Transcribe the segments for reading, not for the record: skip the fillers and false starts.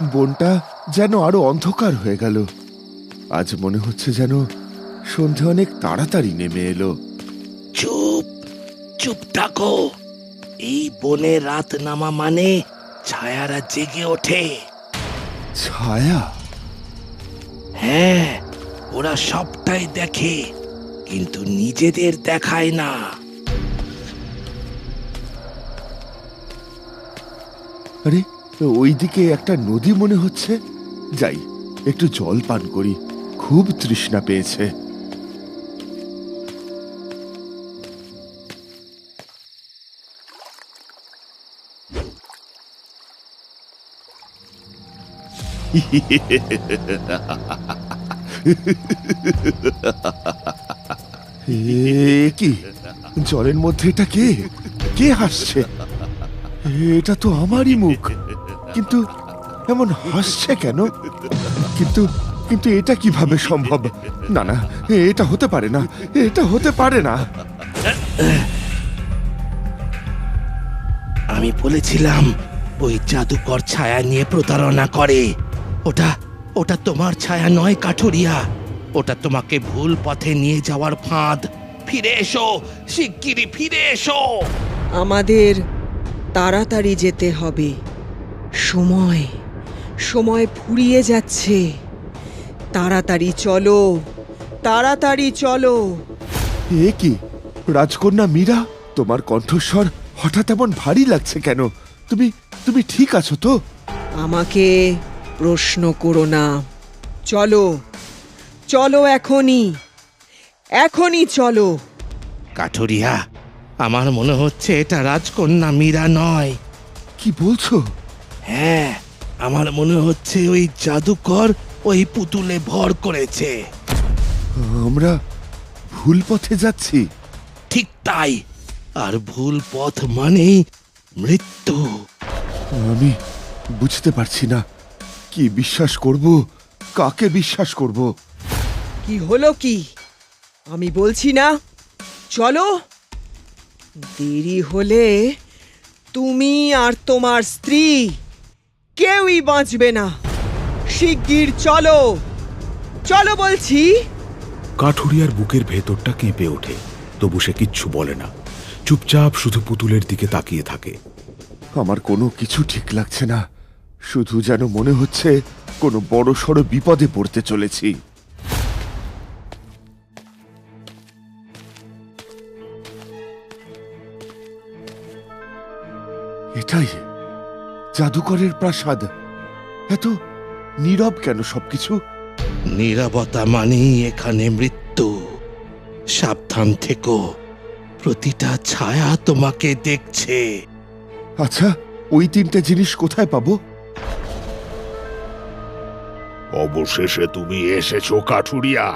বনটা যেন আরো অন্ধকার হয়ে গেল। আজ মনে হচ্ছে যেন সন্ধে অনেক তাড়াতাড়ি নেমে এলো। চুপ চুপ থাকো। এই বনে রাত নামা মানে ছায়ারা জেগে ওঠে। ছায়া? হ্যাঁ, ওরা সবটাই দেখে, কিন্তু নিজেদের দেখায় না। আরে, ওইদিকে একটা নদী মনে হচ্ছে। যাই, একটু জল পান করি, খুব তৃষ্ণা পেয়েছে। কি জলের মধ্যে এটা কে কে হাসছে? এটা তো আমারই মুখ, কিন্তু এমন হাসছে কেন? কিন্তু কিন্তু এটা কিভাবে সম্ভব? না না, এটা হতে পারে না, এটা হতে পারে না। আমি বলেছিলাম ওই জাদুকর ছায়া নিয়ে প্রতারণা করে। ওটা ওটা তোমার ছায়া নয় কাঠুরিয়া, ওটা তোমাকে ভুল পথে নিয়ে যাওয়ার ফাঁদ। ফিরে এসো, শিগগিরই ফিরে এসো। আমাদের তাড়াতাড়ি যেতে হবে। সময় সময় ফুরিয়ে যাচ্ছে। তাড়াতাড়ি চলো, তাড়াতাড়ি চলো। এ কি রাজকন্যা মীরা, তোমার কণ্ঠস্বর হঠাৎ এমন ভারী লাগছে কেন? তুমি তুমি ঠিক আছো তো? আমাকে প্রশ্ন করো না। চলো চলো, এখনই এখনই চলো। কাঠুরিয়া, আমার মনে হচ্ছে এটা রাজকন্যা মীরা নয়। কি বলছো? হ্যাঁ, আমার মনে হচ্ছে ওই জাদুকর ওই পুতুলে ভর করেছে। আমরা ভুল পথে যাচ্ছি। ঠিক তাই, আর ভুল পথ মানেই মৃত্যু। আমি বুঝতে পারছি না, কি বিশ্বাস করব, কাকে বিশ্বাস করব। কি হলো কি? আমি বলছি না, চলো। দেরি হলে তুমি আর তোমার স্ত্রী কেউই বাঁচবে না। শিগগির চলো, চলো বলছি। কাঠুরিয়ার বুকের ভেতরটা কেঁপে ওঠে, তবু সে কিচ্ছু বলে না। চুপচাপ শুধু পুতুলের দিকে তাকিয়ে থাকে। আমার কোনো কিছু ঠিক লাগছে না, শুধু যেন মনে হচ্ছে কোনো বড় সড় বিপদে পড়তে চলেছি। এটাই জাদুকরের প্রাসাদ। এত নীরব কেন সবকিছু? নীরবতা মানেই এখানে মৃত্যু। সাবধান থেকো, প্রতিটা ছায়া তোমাকে দেখছে। আচ্ছা, ওই তিনটে জিনিস কোথায় পাবো? অবশেষে তুমি এসেছো কাঠুরিয়া।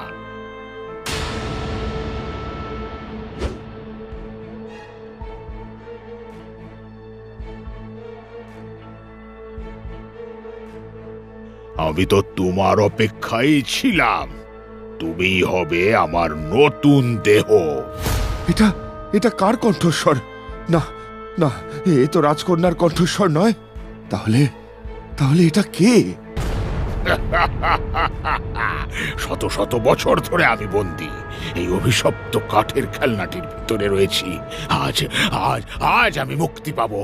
আমি তো তোমার অপেক্ষায় ছিলাম। তুমিই হবে আমার নতুন দেহ। এটা এটা কার কণ্ঠস্বর? না না, এ তো রাজকন্যার কণ্ঠস্বর নয়। তাহলে তাহলে এটা কে? শত শত বছর ধরে আমি বন্দী এই অভিশপ্ত কাঠের খেলনাটির ভিতরে রয়েছি। আজ আজ আজ আমি মুক্তি পাবো।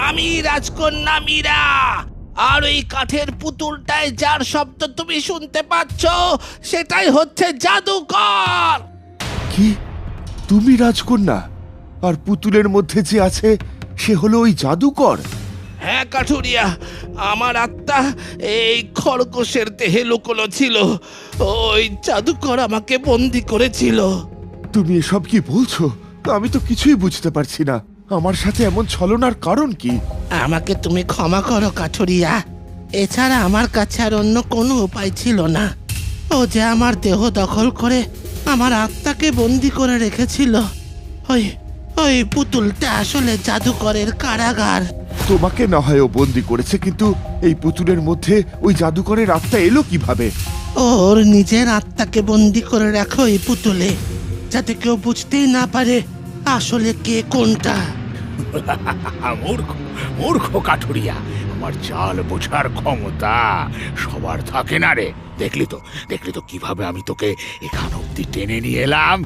আমি রাজকন্যা মীরা, আর ওই কাঠের পুতুলটায় যার শব্দ তুমি শুনতে পাচ্ছ সেটাই হচ্ছে জাদুকর। কি, তুমি রাজকন্যা? আর পুতুলের মধ্যে যে আছে সে হলো ওই জাদুকর? হ্যাঁ কাঠুরিয়া, আমার আত্মা এই খরগোশের দেহে লুকোনো ছিল। ওই জাদুকর আমাকে বন্দি করেছিল। তুমি এসব কি বলছো? আমি তো কিছুই বুঝতে পারছি না। আমার সাথে এমন ছলনার কারণ কি? আমাকে তুমি ক্ষমা করো কাঠুরিয়া, এছাড়া আমার কাছে আর অন্য কোনো উপায় ছিল না। ও যে আমার দেহ দখল করে আমার আত্মাকে বন্দি করে রেখেছিল। ওই ওই পুতুলটা আসলে জাদুকরের কারাগার। তোমাকে না হয় ও বন্দি করেছে, কিন্তু এই পুতুলের মধ্যে ওই জাদুকরের আত্মা এলো কিভাবে? ওর নিজের আত্মাকে বন্দি করে রাখো এই পুতুলে, যাতে কেউ বুঝতেই না পারে আসলে কে কোনটা। মূর্খ মূর্খ কাঠুরিয়া, আমার চাল বোঝার ক্ষমতা সবার থাকে না রে। দেখলি তো কিভাবে আমি তোকে এখান অব্দি টেনে নিয়ে এলাম।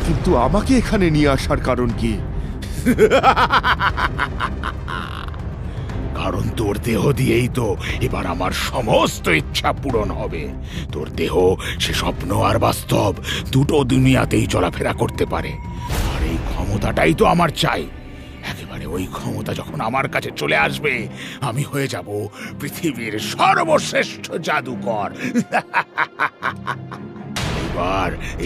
কিন্তু আমাকে এখানে নিয়ে আসার কারণ কি? কারণ তোর দেহ দিয়েই তো এবার আমার সমস্ত ইচ্ছা পূরণ হবে। তোর দেহ সে স্বপ্ন আর বাস্তব দুটো দুনিয়াতেই চলাফেরা করতে পারে, আর এই ক্ষমতাটাই তো আমার চাই। একেবারে ওই ক্ষমতা যখন আমার কাছে চলে আসবে, আমি হয়ে যাব পৃথিবীর সর্বশ্রেষ্ঠ জাদুকর।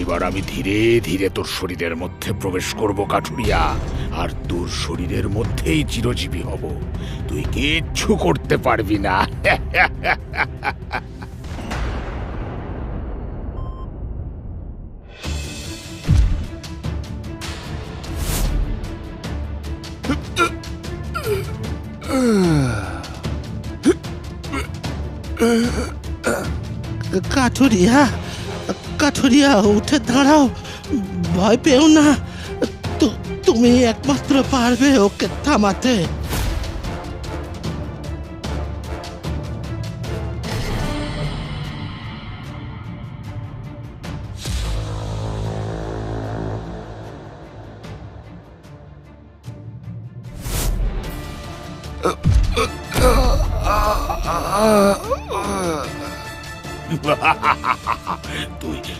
এবার আমি ধীরে ধীরে তোর শরীরের মধ্যে প্রবেশ করব কাঠুরিয়া, আর তোর শরীরের মধ্যেই চিরজীবী হব। তুই কিচ্ছু করতে পারবি না। কাঠুরিয়া, কাঠুরিয়া উঠে দাঁড়াও, ভয় পেও না। তুমি একমাত্র পারবে ওকে থামাতে।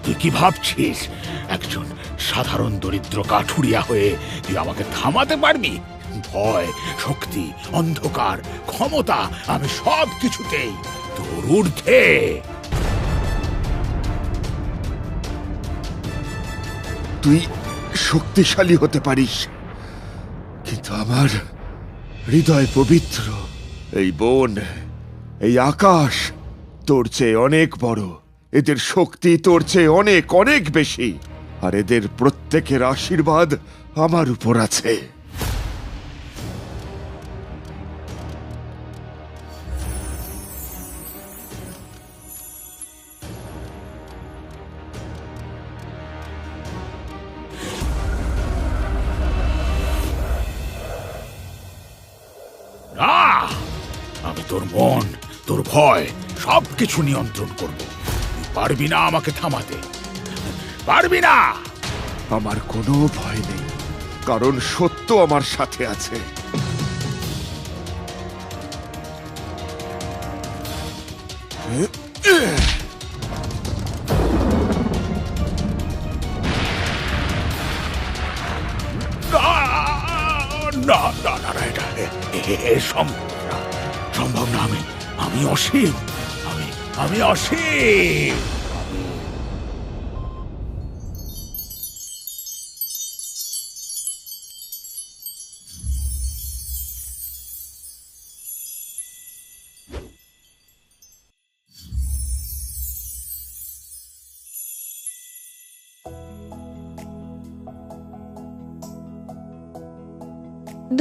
তুই কি ভাবছিস একজন সাধারণ দরিদ্র কাঠুরিয়া হয়ে তুই আমাকে থামাতে পারবি? ভয়, শক্তি, অন্ধকার, ক্ষমতা, আমি সব কিছুতেই তোর ঊর্ধ্বে। তুই শক্তিশালী হতে পারিস, কিন্তু আমার হৃদয় পবিত্র। এই বন, এই আকাশ তোর চেয়ে অনেক বড়। এদের শক্তি তোর চেয়ে অনেক অনেক বেশি, আর এদের প্রত্যেকের আশীর্বাদ আমার উপর আছে। না, আমি তোর মন, তোর ভয় সবকিছু নিয়ন্ত্রণ করব। তুই পারবি না আমাকে থামাতে, পারবি না। আমার কোনো ভয় নেই, কারণ সত্য আমার সাথে আছে। না না না না, এটা সম্ভব না। আমি অসীম, আমি অসীম।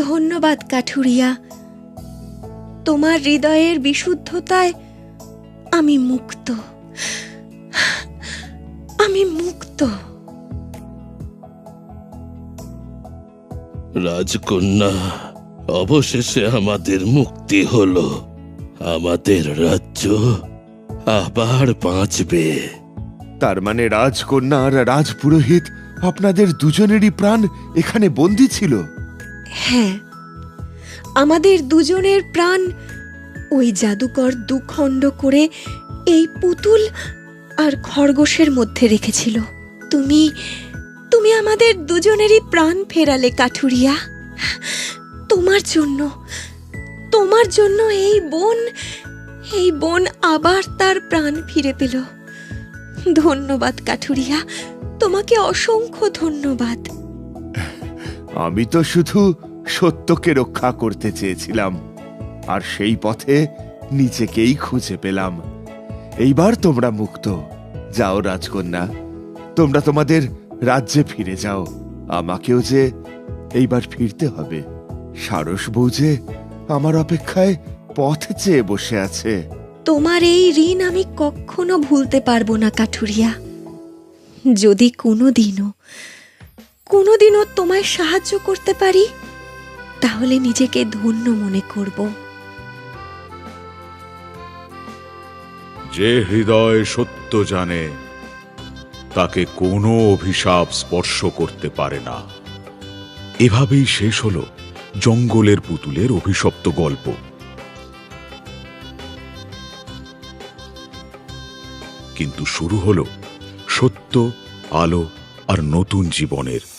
ধন্যবাদ কাঠুরিয়া, তোমার হৃদয়ের বিশুদ্ধতায় আমি মুক্ত, আমি মুক্ত। রাজকন্যা, অবশেষে আমাদের মুক্তি হলো। আমাদের রাজ্য আবার বাঁচবে। তার মানে রাজকন্যা আর রাজপুরোহিত আপনাদের দুজনেরই প্রাণ এখানে বন্দী ছিল? হ্যাঁ, আমাদের দুজনের প্রাণ ওই জাদুকর দুখণ্ড করে এই পুতুল আর খরগোশের মধ্যে রেখেছিল। তুমি আমাদের দুজনেরই প্রাণ ফেরালে কাঠুরিয়া। তোমার জন্য এই বন আবার তার প্রাণ ফিরে পেল। ধন্যবাদ কাঠুরিয়া, তোমাকে অসংখ্য ধন্যবাদ। আমি তো শুধু সত্যকে রক্ষা করতে চেয়েছিলাম, আর সেই পথে নিজেকেই খুঁজে পেলাম। এইবার তোমরা মুক্ত। যাও রাজকন্যা, তোমরা তোমাদের রাজ্যে ফিরে যাও। আমাকেও যে এইবার ফিরতে হবে। সারস বউ যে আমার অপেক্ষায় পথ চেয়ে বসে আছে। তোমার এই ঋণ আমি কখনো ভুলতে পারবো না কাঠুরিয়া। যদি কোনোদিনও কোনোদিনও তোমায় সাহায্য করতে পারি, তাহলে নিজেকে ধন্য মনে করব। যে হৃদয় সত্য জানে তাকে কোনো অভিশাপ স্পর্শ করতে পারে না। এভাবেই শেষ হলো জঙ্গলের পুতুলের অভিশপ্ত গল্প। কিন্তু শুরু হলো সত্য, আলো আর নতুন জীবনের।